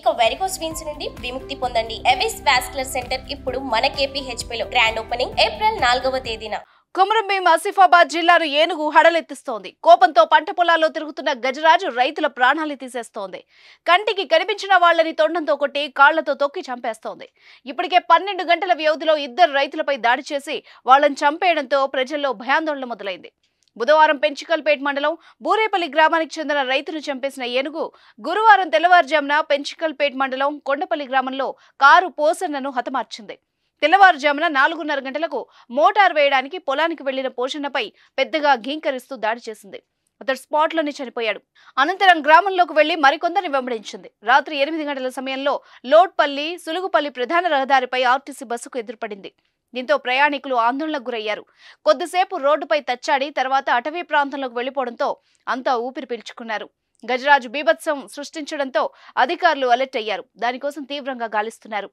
ఇక varicose veins నుండి విముక్తి పొందండి. ఎవిస్ వాస్కులర్ సెంటర్ ఇప్పుడు మన KPHPలో గ్రాండ్ ఓపెనింగ్ ఏప్రిల్ 4వ తేదీన. కొమరంభీం ఆసిఫాబాద్ జిల్లాను ఏనుగు హడలెత్తిస్తోంది. కోపంతో పంట పొలాల్లో తిరుగుతున్న గజరాజు రైతుల ప్రాణాలు తీసేస్తోంది. కంటికి కనిపించిన వాళ్లని తొండంతో కొట్టి కాళ్లతో తొక్కి చంపేస్తోంది. ఇప్పటికే 12 గంటల వ్యవధిలో 2 రైతులపై దాడి చేసి వాళ్లను చంపేయడంతో ప్రజల్లో భయాందోళన మొదలైంది. బుధవారం పెంచికల్పేట్ మండలం బూరేపల్లి గ్రామానికి చెందిన రైతును చంపేసిన ఏనుగు గురువారం తెల్లవారుజామున పెంచికల్పేట్ మండలం కొండపల్లి గ్రామంలో కారు పోసన్నను హతమార్చింది. తెల్లవారుజామున 4:30 గంటలకు మోటార్ వేయడానికి పొలానికి వెళ్లిన పోషన్నపై పెద్దగా ఘీంకరిస్తూ దాడి చేసింది. అతడు స్పాట్లోనే చనిపోయాడు. అనంతరం గ్రామంలోకి వెళ్లి మరికొందరిని వెంబడించింది. రాత్రి 8 గంటల సమయంలో లోడ్పల్లి సులుగుపల్లి ప్రధాన రహదారిపై ఆర్టీసీ బస్సుకు ఎదురుపడింది. దీంతో ప్రయాణికులు ఆందోళనకు గురయ్యారు. కొద్దిసేపు రోడ్డుపై తచ్చాడి తర్వాత అటవీ ప్రాంతంలోకి వెళ్లిపోవడంతో అంతా ఊపిరి పీల్చుకున్నారు. గజరాజు బీభత్సం సృష్టించడంతో అధికారులు అలర్ట్ అయ్యారు. దానికోసం తీవ్రంగా గాలిస్తున్నారు.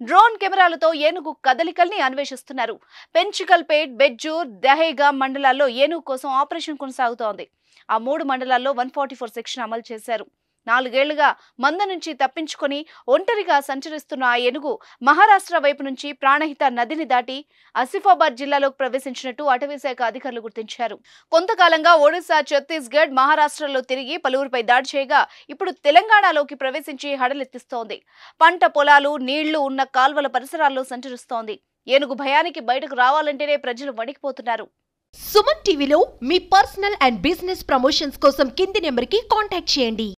డ్రోన్ కెమెరాలతో ఏనుగు కదలికల్ని అన్వేషిస్తున్నారు. పెంచికల్పేట్, బెజ్జూర్, దహేగా మండలాల్లో ఏనుగు కోసం ఆపరేషన్ కొనసాగుతోంది. ఆ 3 మండలాల్లో 144 సెక్షన్ అమలు చేశారు. 4 ఏళ్లుగా మంద నుంచి తప్పించుకొని ఒంటరిగా సంచరిస్తున్న ఆ ఏనుగు మహారాష్ట్ర వైపు నుంచి ప్రాణహిత నదిని దాటి ఆసిఫాబాద్ జిల్లాలోకి ప్రవేశించినట్టు అటవీశాఖ అధికారులు గుర్తించారు. కొంతకాలంగా ఒడిశా, ఛత్తీస్గఢ్, మహారాష్ట్రలో తిరిగి పలువురిపై దాడి చేయగా ఇప్పుడు తెలంగాణలోకి ప్రవేశించి హడలెత్తిస్తోంది. పంట పొలాలు, నీళ్లు ఉన్న కాల్వల పరిసరాల్లో సంచరిస్తోంది. ఏనుగు భయానికి బయటకు రావాలంటేనే ప్రజలు వణికిపోతున్నారు. సుమన్ టీవీలో మీ పర్సనల్ అండ్ బిజినెస్ ప్రమోషన్స్ కోసం కింది నెంబర్కి కాంటాక్ట్ చేయండి.